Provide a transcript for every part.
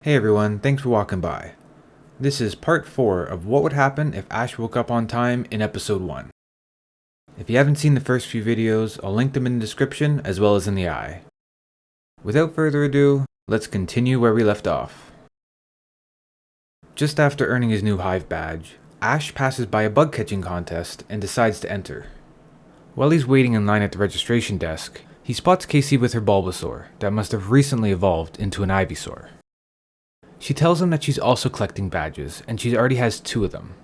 Hey everyone, thanks for walking by. This is part 4 of what would happen if Ash woke up on time in episode 1. If you haven't seen the first few videos, I'll link them in the description as well as in the eye. Without further ado, let's continue where we left off. Just after earning his new Hive badge, Ash passes by a bug catching contest and decides to enter. While he's waiting in line at the registration desk, he spots Casey with her Bulbasaur that must have recently evolved into an Ivysaur. She tells him that she's also collecting badges, and she already has 2 of them.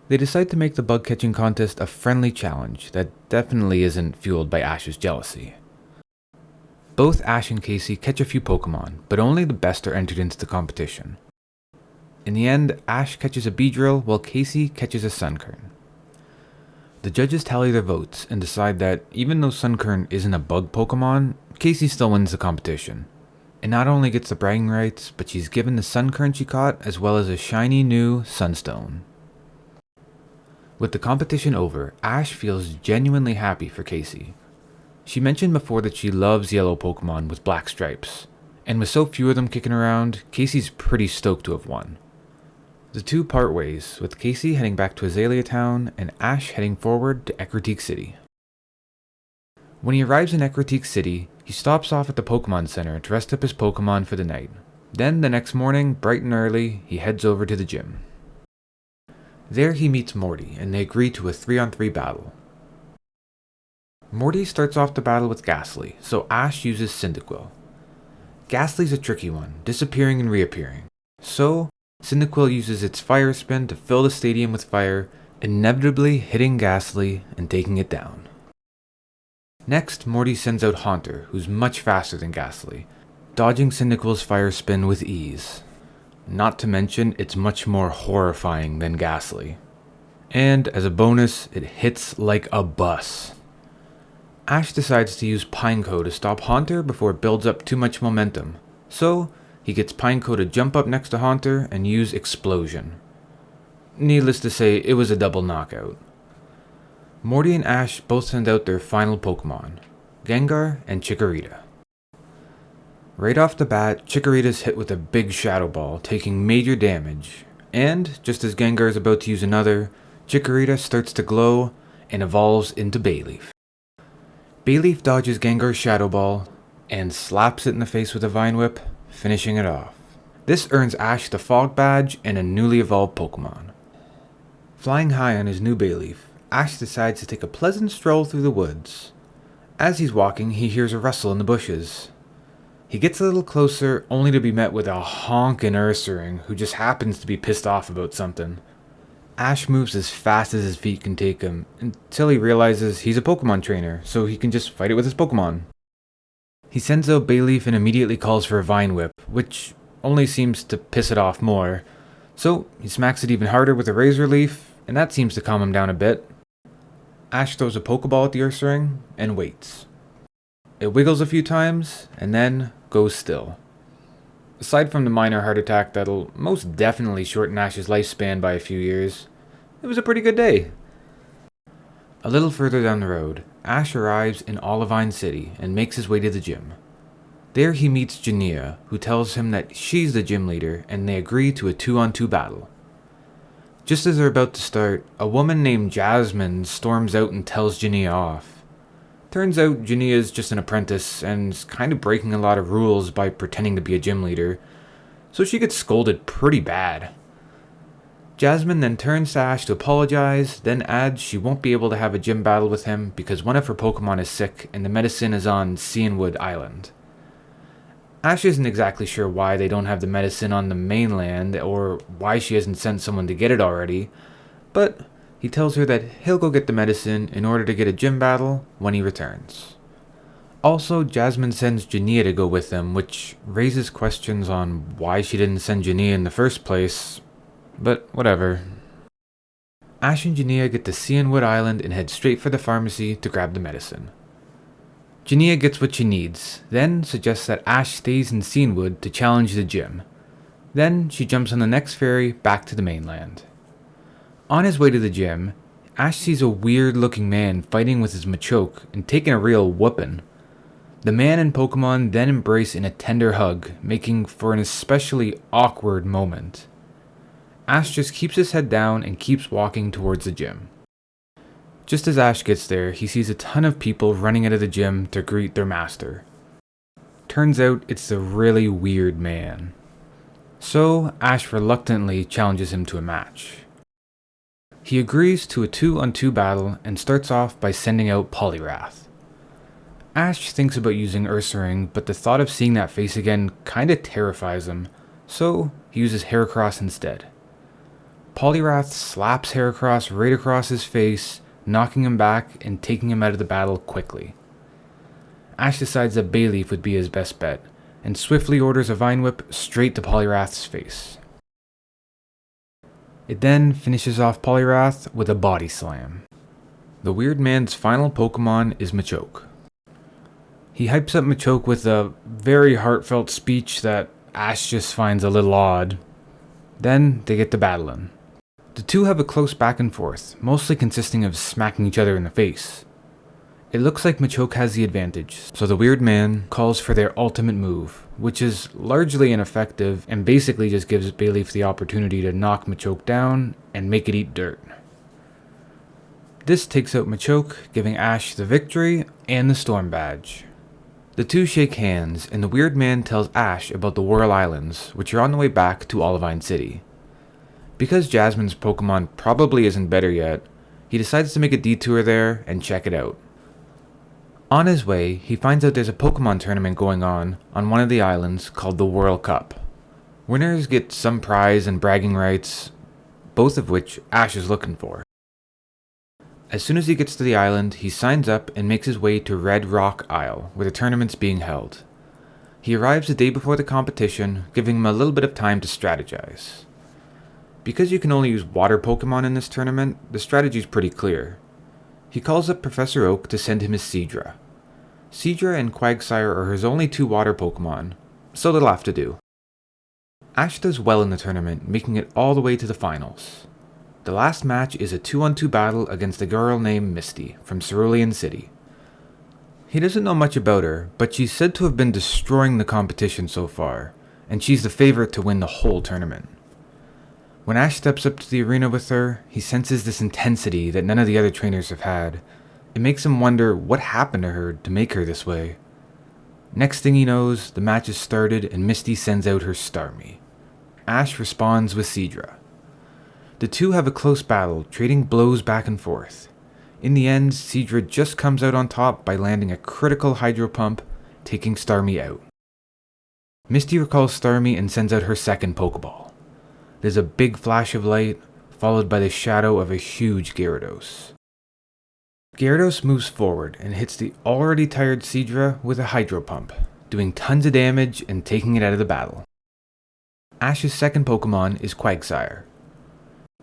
They decide to make the bug catching contest a friendly challenge that definitely isn't fueled by Ash's jealousy. Both Ash and Casey catch a few Pokemon, but only the best are entered into the competition. In the end, Ash catches a Beedrill while Casey catches a Sunkern. The judges tally their votes and decide that even though Sunkern isn't a bug Pokemon, Casey still wins the competition. And not only gets the bragging rights, but she's given the Sunkern she caught as well as a shiny new Sunstone. With the competition over, Ash feels genuinely happy for Casey. She mentioned before that she loves yellow Pokemon with black stripes, and with so few of them kicking around, Casey's pretty stoked to have won. The two part ways, with Casey heading back to Azalea Town and Ash heading forward to Ecruteak City. When he arrives in Ecruteak City, he stops off at the Pokemon Center to rest up his Pokemon for the night. Then the next morning, bright and early, he heads over to the gym. There he meets Morty, and they agree to a 3-on-3 battle. Morty starts off the battle with Ghastly, so Ash uses Cyndaquil. Ghastly's a tricky one, disappearing and reappearing. So, Cyndaquil uses its Fire Spin to fill the stadium with fire, inevitably hitting Ghastly and taking it down. Next, Morty sends out Haunter, who's much faster than Ghastly, dodging Cyndaquil's Fire Spin with ease. Not to mention, it's much more horrifying than Ghastly. And, as a bonus, it hits like a bus. Ash decides to use Pineco to stop Haunter before it builds up too much momentum, so he gets Pineco to jump up next to Haunter and use Explosion. Needless to say, it was a double knockout. Morty and Ash both send out their final Pokemon, Gengar and Chikorita. Right off the bat, Chikorita's hit with a big Shadow Ball, taking major damage, and just as Gengar is about to use another, Chikorita starts to glow and evolves into Bayleaf. Bayleaf dodges Gengar's Shadow Ball and slaps it in the face with a Vine Whip, finishing it off. This earns Ash the Fog Badge and a newly evolved Pokemon. Flying high on his new Bayleaf, Ash decides to take a pleasant stroll through the woods. As he's walking, he hears a rustle in the bushes. He gets a little closer, only to be met with a honkin' Ursaring, who just happens to be pissed off about something. Ash moves as fast as his feet can take him, until he realizes he's a Pokemon trainer, so he can just fight it with his Pokemon. He sends out Bayleaf and immediately calls for a Vine Whip, which only seems to piss it off more, so he smacks it even harder with a Razor Leaf, and that seems to calm him down a bit. Ash throws a Pokeball at the Ursaring and waits. It wiggles a few times and then goes still. Aside from the minor heart attack that'll most definitely shorten Ash's lifespan by a few years, it was a pretty good day. A little further down the road, Ash arrives in Olivine City and makes his way to the gym. There he meets Jania, who tells him that she's the gym leader and they agree to a 2-on-2 battle. Just as they're about to start, a woman named Jasmine storms out and tells Jania off. Turns out Jania's just an apprentice and is kind of breaking a lot of rules by pretending to be a gym leader, so she gets scolded pretty bad. Jasmine then turns to Ash to apologize, then adds she won't be able to have a gym battle with him because one of her Pokemon is sick and the medicine is on Cianwood Island. Ash isn't exactly sure why they don't have the medicine on the mainland or why she hasn't sent someone to get it already, but he tells her that he'll go get the medicine in order to get a gym battle when he returns. Also, Jasmine sends Jania to go with them, which raises questions on why she didn't send Jania in the first place, but whatever. Ash and Jania get to Cianwood Island and head straight for the pharmacy to grab the medicine. Jania gets what she needs, then suggests that Ash stays in Cianwood to challenge the gym. Then she jumps on the next ferry back to the mainland. On his way to the gym, Ash sees a weird looking man fighting with his Machoke and taking a real whooping. The man and Pokemon then embrace in a tender hug, making for an especially awkward moment. Ash just keeps his head down and keeps walking towards the gym. Just as Ash gets there, he sees a ton of people running out of the gym to greet their master. Turns out it's the really weird man. So Ash reluctantly challenges him to a match. He agrees to a 2-on-2 battle and starts off by sending out Poliwrath. Ash thinks about using Ursaring, but the thought of seeing that face again kinda terrifies him, so he uses Heracross instead. Poliwrath slaps Heracross right across his face, knocking him back and taking him out of the battle quickly. Ash decides that Bayleaf would be his best bet, and swiftly orders a Vine Whip straight to Poliwrath's face. It then finishes off Poliwrath with a Body Slam. The weird man's final Pokemon is Machoke. He hypes up Machoke with a very heartfelt speech that Ash just finds a little odd. Then they get to battling. The two have a close back and forth, mostly consisting of smacking each other in the face. It looks like Machoke has the advantage, so the weird man calls for their ultimate move, which is largely ineffective and basically just gives Bayleaf the opportunity to knock Machoke down and make it eat dirt. This takes out Machoke, giving Ash the victory and the Storm Badge. The two shake hands, and the weird man tells Ash about the Whirl Islands, which are on the way back to Olivine City. Because Jasmine's Pokemon probably isn't better yet, he decides to make a detour there and check it out. On his way, he finds out there's a Pokemon tournament going on one of the islands called the Whirl Cup. Winners get some prize and bragging rights, both of which Ash is looking for. As soon as he gets to the island, he signs up and makes his way to Red Rock Isle, where the tournament's being held. He arrives the day before the competition, giving him a little bit of time to strategize. Because you can only use water Pokemon in this tournament, the strategy's pretty clear. He calls up Professor Oak to send him his Seadra. Seadra and Quagsire are his only two water Pokemon, so they'll have to do. Ash does well in the tournament, making it all the way to the finals. The last match is a 2-on-2 battle against a girl named Misty from Cerulean City. He doesn't know much about her, but she's said to have been destroying the competition so far, and she's the favorite to win the whole tournament. When Ash steps up to the arena with her, he senses this intensity that none of the other trainers have had. It makes him wonder what happened to her to make her this way. Next thing he knows, the match has started and Misty sends out her Starmie. Ash responds with Seadra. The two have a close battle, trading blows back and forth. In the end, Seadra just comes out on top by landing a critical Hydro Pump, taking Starmie out. Misty recalls Starmie and sends out her second Pokeball. There's a big flash of light, followed by the shadow of a huge Gyarados. Gyarados moves forward and hits the already tired Seadra with a Hydro Pump, doing tons of damage and taking it out of the battle. Ash's second Pokemon is Quagsire.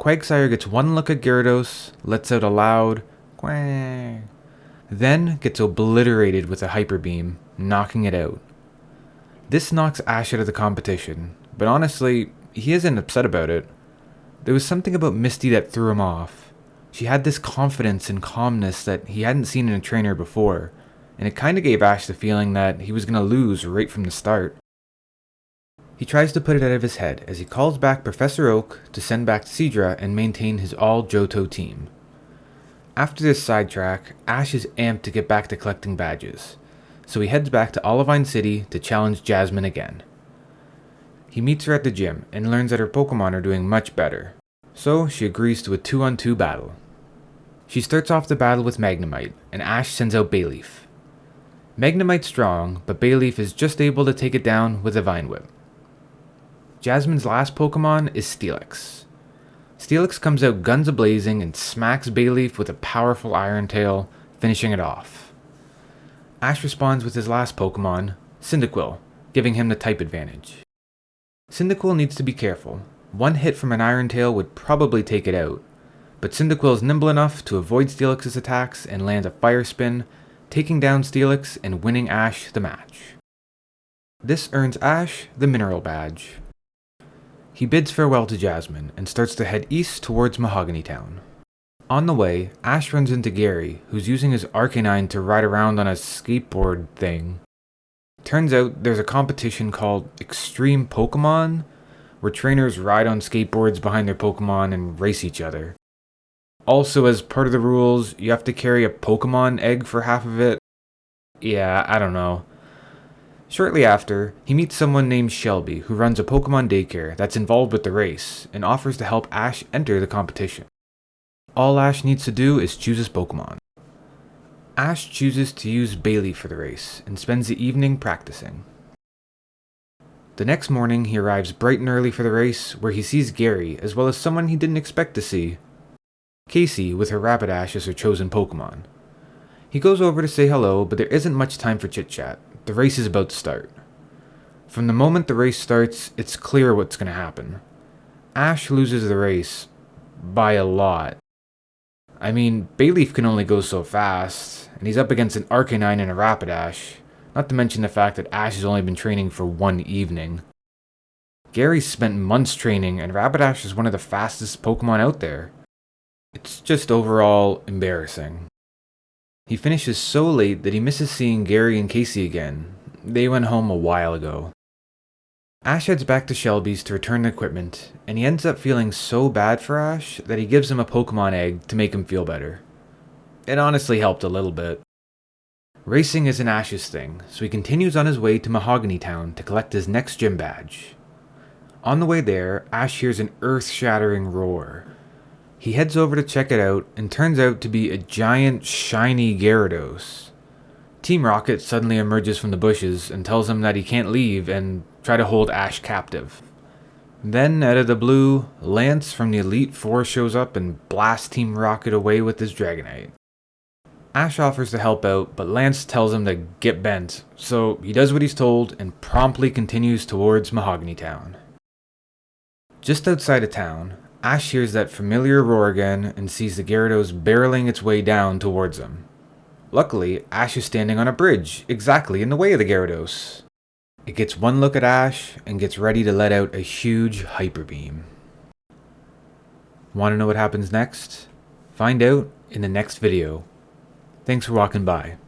Quagsire gets one look at Gyarados, lets out a loud quack, then gets obliterated with a Hyper Beam, knocking it out. This knocks Ash out of the competition, but honestly, he isn't upset about it. There was something about Misty that threw him off. She had this confidence and calmness that he hadn't seen in a trainer before, and it kinda gave Ash the feeling that he was gonna lose right from the start. He tries to put it out of his head as he calls back Professor Oak to send back Seadra and maintain his all-Johto team. After this sidetrack, Ash is amped to get back to collecting badges, so he heads back to Olivine City to challenge Jasmine again. He meets her at the gym and learns that her Pokemon are doing much better, so she agrees to a 2-on-2 battle. She starts off the battle with Magnemite, and Ash sends out Bayleaf. Magnemite's strong, but Bayleaf is just able to take it down with a Vine Whip. Jasmine's last Pokemon is Steelix. Steelix comes out guns a-blazing and smacks Bayleaf with a powerful Iron Tail, finishing it off. Ash responds with his last Pokemon, Cyndaquil, giving him the type advantage. Cyndaquil needs to be careful. One hit from an Iron Tail would probably take it out, but Cyndaquil is nimble enough to avoid Steelix's attacks and lands a Fire Spin, taking down Steelix and winning Ash the match. This earns Ash the Mineral Badge. He bids farewell to Jasmine and starts to head east towards Mahogany Town. On the way, Ash runs into Gary, who's using his Arcanine to ride around on a skateboard thing. Turns out there's a competition called Extreme Pokemon, where trainers ride on skateboards behind their Pokemon and race each other. Also, as part of the rules, you have to carry a Pokemon egg for half of it. Yeah, I don't know. Shortly after, he meets someone named Shelby who runs a Pokemon daycare that's involved with the race and offers to help Ash enter the competition. All Ash needs to do is choose his Pokemon. Ash chooses to use Bailey for the race and spends the evening practicing. The next morning, he arrives bright and early for the race, where he sees Gary as well as someone he didn't expect to see, Casey with her Rapidash as her chosen Pokemon. He goes over to say hello, but there isn't much time for chit-chat. The race is about to start. From the moment the race starts, it's clear what's going to happen. Ash loses the race by a lot. I mean, Bayleaf can only go so fast, and he's up against an Arcanine and a Rapidash, not to mention the fact that Ash has only been training for one evening. Gary's spent months training, and Rapidash is one of the fastest Pokemon out there. It's just overall embarrassing. He finishes so late that he misses seeing Gary and Casey again. They went home a while ago. Ash heads back to Shelby's to return the equipment, and he ends up feeling so bad for Ash that he gives him a Pokemon egg to make him feel better. It honestly helped a little bit. Racing isn't Ash's thing, so he continues on his way to Mahogany Town to collect his next gym badge. On the way there, Ash hears an earth-shattering roar. He heads over to check it out, and turns out to be a giant, shiny Gyarados. Team Rocket suddenly emerges from the bushes and tells him that he can't leave and try to hold Ash captive. Then, out of the blue, Lance from the Elite Four shows up and blasts Team Rocket away with his Dragonite. Ash offers to help out, but Lance tells him to get bent, so he does what he's told and promptly continues towards Mahogany Town. Just outside of town, Ash hears that familiar roar again and sees the Gyarados barreling its way down towards him. Luckily, Ash is standing on a bridge, exactly in the way of the Gyarados. It gets one look at Ash and gets ready to let out a huge Hyper Beam. Want to know what happens next? Find out in the next video. Thanks for walking by.